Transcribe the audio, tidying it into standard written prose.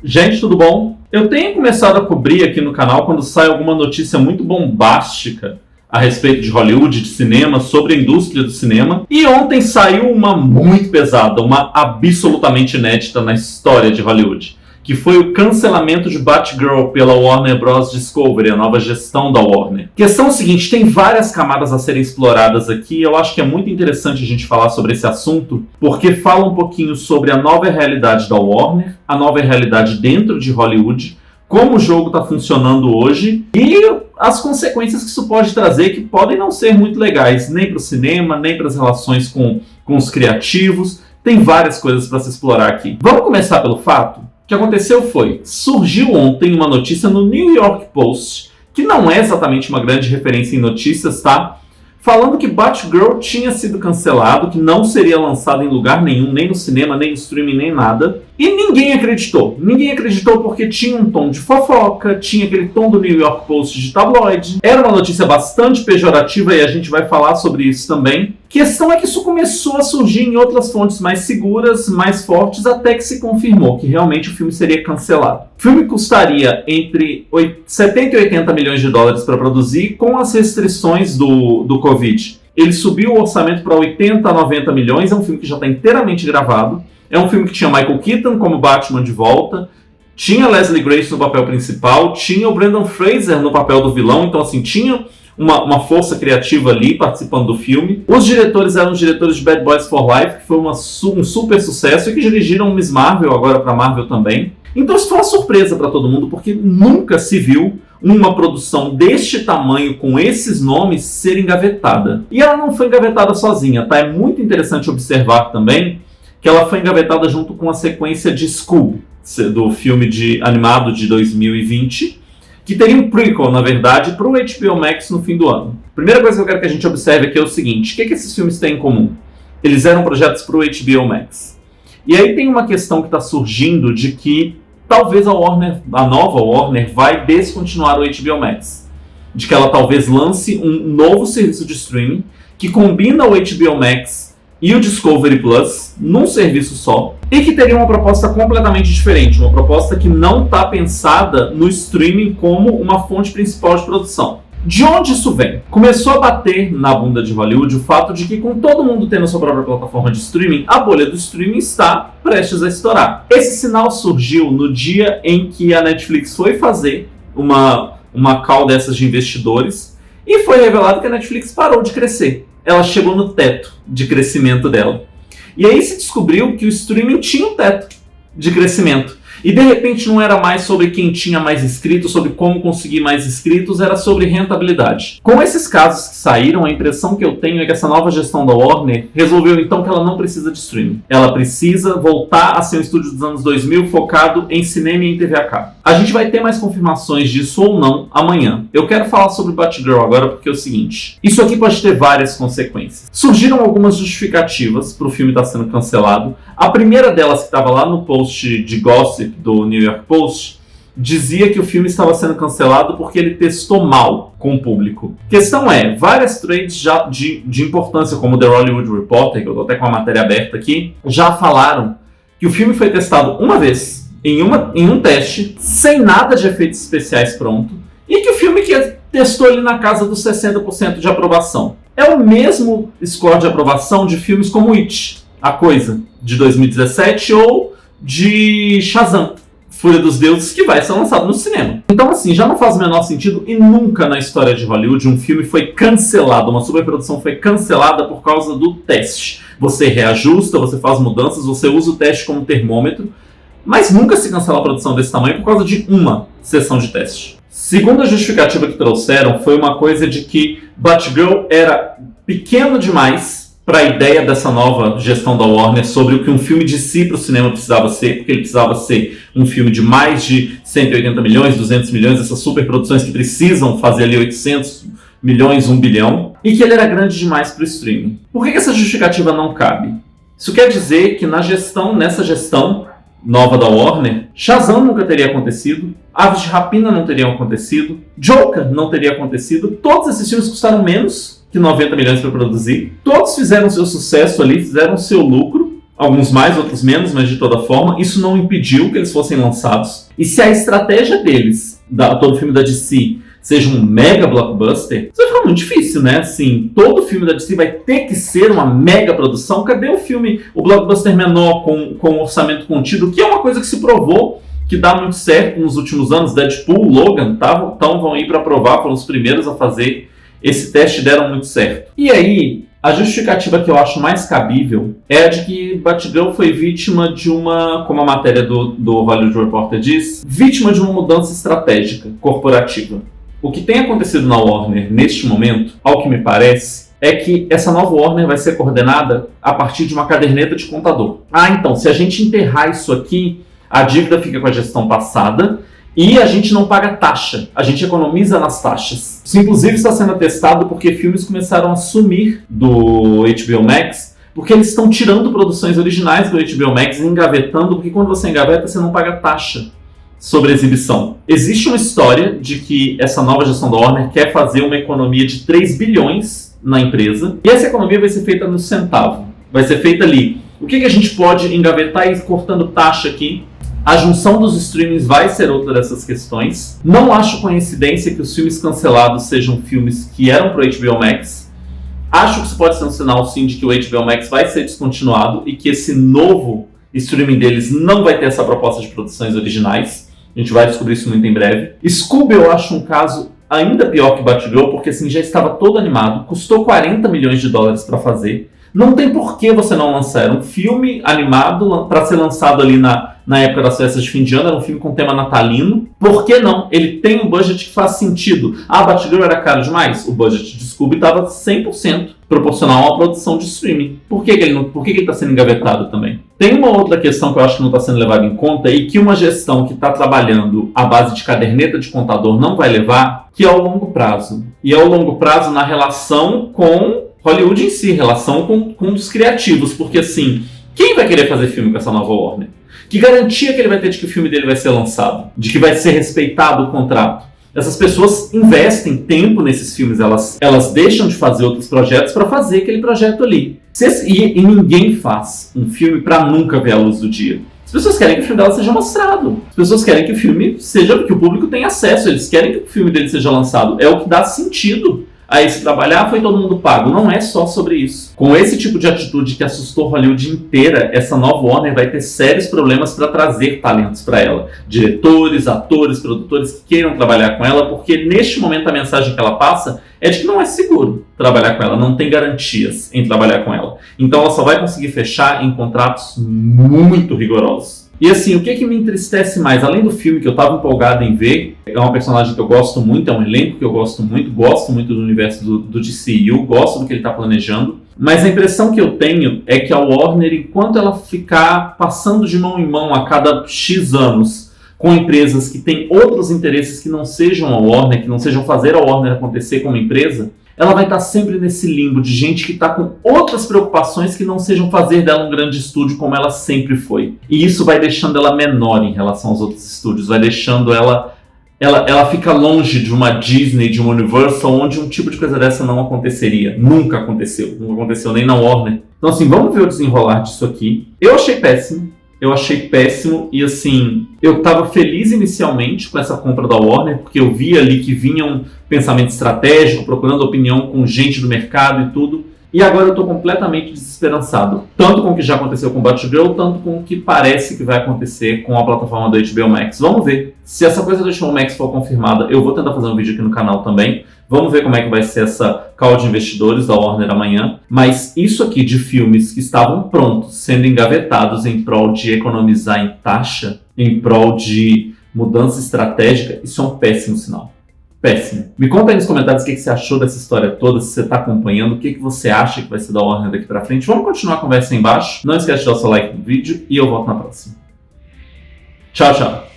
Gente, tudo bom? Eu tenho começado a cobrir aqui no canal quando sai alguma notícia muito bombástica a respeito de Hollywood, de cinema, sobre a indústria do cinema. E ontem saiu uma muito pesada, uma absolutamente inédita na história de Hollywood, que foi o cancelamento de Batgirl pela Warner Bros. Discovery, a nova gestão da Warner. Questão é a seguinte, tem várias camadas a serem exploradas aqui. Eu acho que é muito interessante a gente falar sobre esse assunto, porque fala um pouquinho sobre a nova realidade da Warner, a nova realidade dentro de Hollywood, como o jogo está funcionando hoje e as consequências que isso pode trazer, que podem não ser muito legais, nem para o cinema, nem para as relações com os criativos. Tem várias coisas para se explorar aqui. Vamos começar pelo fato? O que aconteceu foi, surgiu ontem uma notícia no New York Post, que não é exatamente uma grande referência em notícias, tá? Falando que Batgirl tinha sido cancelado, que não seria lançado em lugar nenhum, nem no cinema, nem no streaming, nem nada. E ninguém acreditou. Ninguém acreditou porque tinha um tom de fofoca, tinha aquele tom do New York Post de tabloide. Era uma notícia bastante pejorativa e a gente vai falar sobre isso também. Questão é que isso começou a surgir em outras fontes mais seguras, mais fortes, até que se confirmou que realmente o filme seria cancelado. O filme custaria entre 70 e 80 milhões de dólares para produzir, com as restrições do Covid. Ele subiu o orçamento para 80 a 90 milhões, é um filme que já está inteiramente gravado. É um filme que tinha Michael Keaton como Batman de volta, tinha Leslie Grace no papel principal, tinha o Brendan Fraser no papel do vilão, então assim, tinha uma força criativa ali participando do filme. Os diretores eram os diretores de Bad Boys for Life, que foi um super sucesso, e que dirigiram Miss Marvel, agora para Marvel também. Então isso foi uma surpresa para todo mundo, porque nunca se viu uma produção deste tamanho, com esses nomes, ser engavetada. E ela não foi engavetada sozinha, tá? É muito interessante observar também que ela foi engavetada junto com a sequência de Scoob, do filme animado de 2020, que teria um prequel, na verdade, para o HBO Max no fim do ano. Primeira coisa que eu quero que a gente observe aqui é o seguinte, o que esses filmes têm em comum? Eles eram projetos para o HBO Max. E aí tem uma questão que está surgindo de que talvez a nova Warner vai descontinuar o HBO Max. De que ela talvez lance um novo serviço de streaming que combina o HBO Max e o Discovery Plus num serviço só, e que teria uma proposta completamente diferente, uma proposta que não está pensada no streaming como uma fonte principal de produção. De onde isso vem? Começou a bater na bunda de Hollywood o fato de que, com todo mundo tendo sua própria plataforma de streaming, a bolha do streaming está prestes a estourar. Esse sinal surgiu no dia em que a Netflix foi fazer uma call dessas de investidores e foi revelado que a Netflix parou de crescer. Ela chegou no teto de crescimento dela. E aí se descobriu que o streaming tinha um teto de crescimento. E de repente não era mais sobre quem tinha mais inscritos, sobre como conseguir mais inscritos, era sobre rentabilidade. Com esses casos que saíram, a impressão que eu tenho é que essa nova gestão da Warner resolveu então que ela não precisa de streaming. Ela precisa voltar a ser um estúdio dos anos 2000 focado em cinema e em TV a cabo. A gente vai ter mais confirmações disso ou não amanhã. Eu quero falar sobre Batgirl agora porque é o seguinte, isso aqui pode ter várias consequências. Surgiram algumas justificativas para o filme estar sendo cancelado. A primeira delas, que estava lá no post de gossip do New York Post, dizia que o filme estava sendo cancelado porque ele testou mal com o público. Questão é, várias trades já de importância, como The Hollywood Reporter, que eu estou até com a matéria aberta aqui, já falaram que o filme foi testado uma vez, em um teste, sem nada de efeitos especiais pronto, e que o filme que testou ali na casa dos 60% de aprovação. É o mesmo score de aprovação de filmes como It, A Coisa, de 2017, ou de Shazam, Fúria dos Deuses, que vai ser lançado no cinema. Então assim, já não faz o menor sentido, e nunca na história de Hollywood um filme foi cancelado, uma superprodução foi cancelada por causa do teste. Você reajusta, você faz mudanças, você usa o teste como termômetro, mas nunca se cancela a produção desse tamanho por causa de uma sessão de teste. Segunda justificativa que trouxeram foi uma coisa de que Batgirl era pequeno demais para a ideia dessa nova gestão da Warner sobre o que um filme de si para o cinema precisava ser, porque ele precisava ser um filme de mais de 180 milhões, 200 milhões, essas superproduções que precisam fazer ali 800 milhões, 1 bilhão, e que ele era grande demais para o streaming. Por que essa justificativa não cabe? Isso quer dizer que nessa gestão nova da Warner, Shazam nunca teria acontecido, Aves de Rapina não teriam acontecido, Joker não teria acontecido, todos esses filmes custaram menos que 90 milhões para produzir, todos fizeram seu sucesso ali, fizeram seu lucro, alguns mais, outros menos, mas de toda forma, isso não impediu que eles fossem lançados. E se a estratégia deles, todo filme da DC, seja um mega blockbuster, isso vai ficar muito difícil, né? Assim, todo filme da DC vai ter que ser uma mega produção. Cadê o filme, o blockbuster menor com um orçamento contido, que é uma coisa que se provou que dá muito certo nos últimos anos. Deadpool, Logan, vão ir para provar, foram os primeiros a fazer esse teste, deram muito certo. E aí, a justificativa que eu acho mais cabível é a de que Batgirl foi vítima de uma, como a matéria do Hollywood Reporter diz, vítima de uma mudança estratégica corporativa. O que tem acontecido na Warner neste momento, ao que me parece, é que essa nova Warner vai ser coordenada a partir de uma caderneta de contador. Então, se a gente enterrar isso aqui, a dívida fica com a gestão passada e a gente não paga taxa, a gente economiza nas taxas. Isso, inclusive, está sendo atestado porque filmes começaram a sumir do HBO Max, porque eles estão tirando produções originais do HBO Max e engavetando, porque quando você engaveta, você não paga taxa sobre exibição. Existe uma história de que essa nova gestão da Warner quer fazer uma economia de 3 bilhões na empresa, e essa economia vai ser feita no centavo. Vai ser feita ali. O que a gente pode engavetar e ir cortando taxa aqui? A junção dos streamings vai ser outra dessas questões. Não acho coincidência que os filmes cancelados sejam filmes que eram para o HBO Max. Acho que isso pode ser um sinal, sim, de que o HBO Max vai ser descontinuado e que esse novo streaming deles não vai ter essa proposta de produções originais. A gente vai descobrir isso muito em breve. Scooby eu acho um caso ainda pior que Batgirl, porque assim, já estava todo animado, custou 40 milhões de dólares para fazer. Não tem por que você não lançar. Era um filme animado para ser lançado ali na época das festas de fim de ano. Era um filme com tema natalino. Por que não? Ele tem um budget que faz sentido. Batgirl era caro demais? O budget de Scooby estava 100% proporcional a uma produção de streaming. Por que ele está sendo engavetado também? Tem uma outra questão que eu acho que não está sendo levada em conta e que uma gestão que está trabalhando à base de caderneta de contador não vai levar, que é o longo prazo. E é o longo prazo na relação com Hollywood em si, relação com os criativos, porque assim, quem vai querer fazer filme com essa nova Warner? Que garantia que ele vai ter de que o filme dele vai ser lançado? De que vai ser respeitado o contrato? Essas pessoas investem tempo nesses filmes, elas deixam de fazer outros projetos para fazer aquele projeto ali. E ninguém faz um filme para nunca ver a luz do dia. As pessoas querem que o filme dela seja mostrado. As pessoas querem que o filme seja, que o público tenha acesso. Eles querem que o filme dele seja lançado. É o que dá sentido a esse trabalhar, foi todo mundo pago. Não é só sobre isso. Com esse tipo de atitude que assustou Hollywood inteira, essa nova Warner vai ter sérios problemas para trazer talentos para ela. Diretores, atores, produtores que queiram trabalhar com ela, porque neste momento a mensagem que ela passa é de que não é seguro trabalhar com ela, não tem garantias em trabalhar com ela. Então ela só vai conseguir fechar em contratos muito rigorosos. E assim, o que me entristece mais, além do filme que eu estava empolgado em ver, é uma personagem que eu gosto muito, é um elenco que eu gosto muito do universo do DCU, gosto do que ele está planejando, mas a impressão que eu tenho é que a Warner, enquanto ela ficar passando de mão em mão a cada X anos com empresas que têm outros interesses que não sejam a Warner, que não sejam fazer a Warner acontecer como empresa, ela vai estar sempre nesse limbo de gente que está com outras preocupações que não sejam fazer dela um grande estúdio como ela sempre foi. E isso vai deixando ela menor em relação aos outros estúdios, vai deixando ela fica longe de uma Disney, de uma Universal, onde um tipo de coisa dessa não aconteceria. Nunca aconteceu. Não aconteceu nem na Warner. Então assim, vamos ver o desenrolar disso aqui. Eu achei péssimo e assim, eu tava feliz inicialmente com essa compra da Warner, porque eu vi ali que vinha um pensamento estratégico, procurando opinião com gente do mercado e tudo, e agora eu tô completamente desesperançado, tanto com o que já aconteceu com Batgirl, tanto com o que parece que vai acontecer com a plataforma do HBO Max. Vamos ver. Se essa coisa do HBO Max for confirmada, eu vou tentar fazer um vídeo aqui no canal também. Vamos ver como é que vai ser essa call de investidores da Warner amanhã. Mas isso aqui de filmes que estavam prontos, sendo engavetados em prol de economizar em taxa, em prol de mudança estratégica, isso é um péssimo sinal. Péssimo. Me conta aí nos comentários o que você achou dessa história toda, se você está acompanhando, o que você acha que vai ser da Warner daqui pra frente. Vamos continuar a conversa aí embaixo. Não esquece de dar o seu like no vídeo e eu volto na próxima. Tchau, tchau.